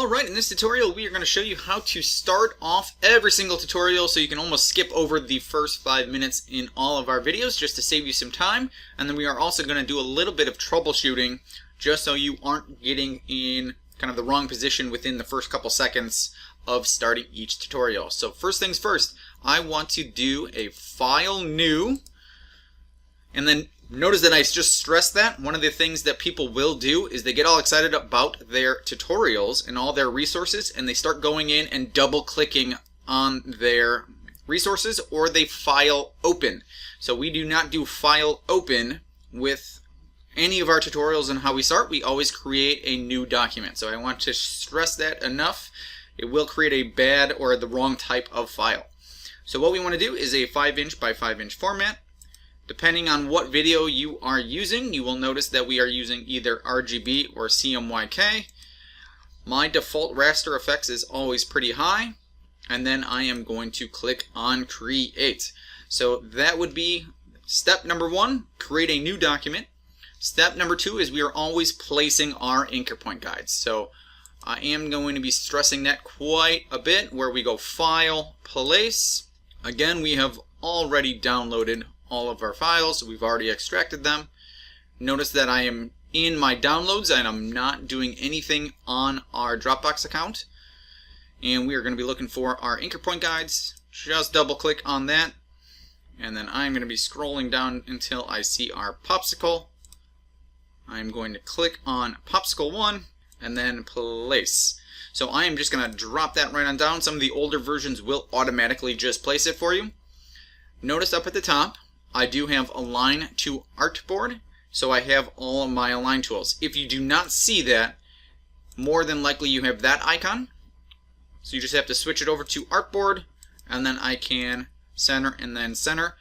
Alright, in this tutorial we are going to show you how to start off every single tutorial so you can almost skip over the first 5 minutes in all of our videos just to save you some time. And then we are also going to do a little bit of troubleshooting just so you aren't getting in kind of the wrong position within the first couple seconds of starting each tutorial. So first things first, I want to do a file new, and then notice that I just stressed that. One of the things that people will do is they get all excited about their tutorials and all their resources, and they start going in and double clicking on their resources, or they file open. So we do not do file open with any of our tutorials and how we start. We always create a new document. So I want to stress that enough. It will create a bad or the wrong type of file. So what we want to do is a 5" by 5" format. Depending on what video you are using, you will notice that we are using either RGB or CMYK. My default raster effects is always pretty high, and then I am going to click on Create. So that would be step number 1, create a new document. Step number 2 is we are always placing our anchor point guides. So I am going to be stressing that quite a bit, where we go File, Place. Again, we have already downloaded all of our files, so we've already extracted them. Notice that I am in my downloads and I'm not doing anything on our Dropbox account. And we are going to be looking for our anchor point guides. Just double click on that, and then I'm going to be scrolling down until I see our popsicle. I'm going to click on popsicle 1 and then place. So I am just going to drop that right on down. Some of the older versions will automatically just place it for you. Notice up at the top I do have Align to Artboard, so I have all of my align tools. If you do not see that, more than likely you have that icon. So you just have to switch it over to Artboard, and then I can center and then center.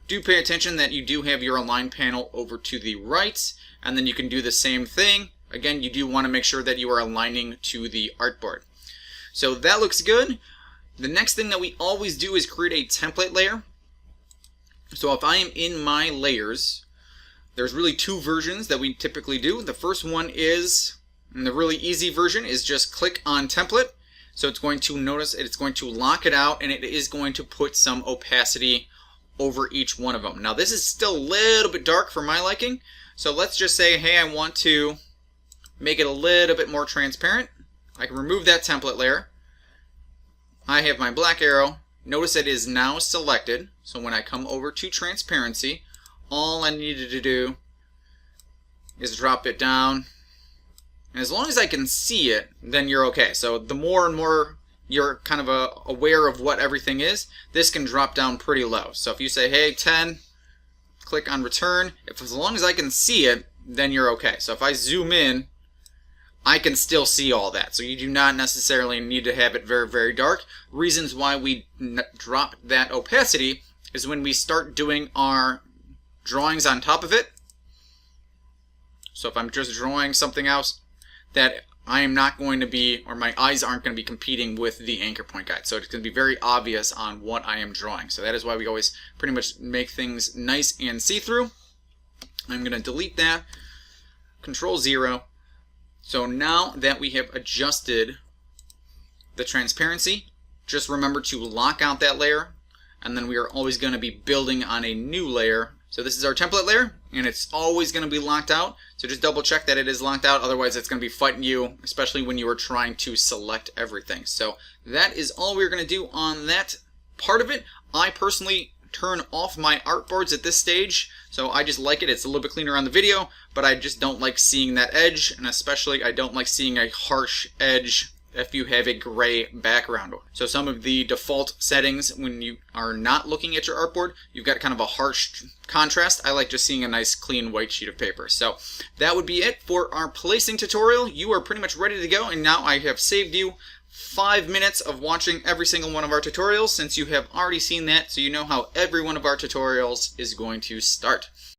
Do pay attention that you do have your align panel over to the right, and then you can do the same thing. Again, you do want to make sure that you are aligning to the artboard. So that looks good. The next thing that we always do is create a template layer. So if I am in my layers, there's really 2 versions that we typically do. The first one is, and the really easy version is just click on template. So it's going to notice it's going to lock it out, and it is going to put some opacity over each one of them. Now this is still a little bit dark for my liking. So let's just say, hey, I want to make it a little bit more transparent. I can remove that template layer. I have my black arrow. Notice it is now selected, so when I come over to transparency, all I needed to do is drop it down. And as long as I can see it, then you're okay. So the more and more you're kind of aware of what everything is, this can drop down pretty low. So if you say, hey, 10, click on return, as long as I can see it, then you're okay. So if I zoom in, I can still see all that. So you do not necessarily need to have it very, very dark. Reasons why we drop that opacity is when we start doing our drawings on top of it. So if I'm just drawing something else that I am not going to be, or my eyes aren't going to be competing with the anchor point guide. So it's going to be very obvious on what I am drawing. So that is why we always pretty much make things nice and see-through. I'm going to delete that, Control 0. So now that we have adjusted the transparency, just remember to lock out that layer, and then we are always going to be building on a new layer. So this is our template layer, and it's always going to be locked out. So just double check that it is locked out, otherwise it's going to be fighting you, especially when you are trying to select everything. So that is all we're going to do on that part of it. I personally turn off my artboards at this stage, so I just like it. It's a little bit cleaner on the video, but I just don't like seeing that edge, and especially I don't like seeing a harsh edge if you have a gray background. So some of the default settings when you are not looking at your artboard, you've got kind of a harsh contrast. I like just seeing a nice clean white sheet of paper. So that would be it for our placing tutorial. You are pretty much ready to go, and now I have saved you 5 minutes of watching every single one of our tutorials, since you have already seen that, so you know how every one of our tutorials is going to start.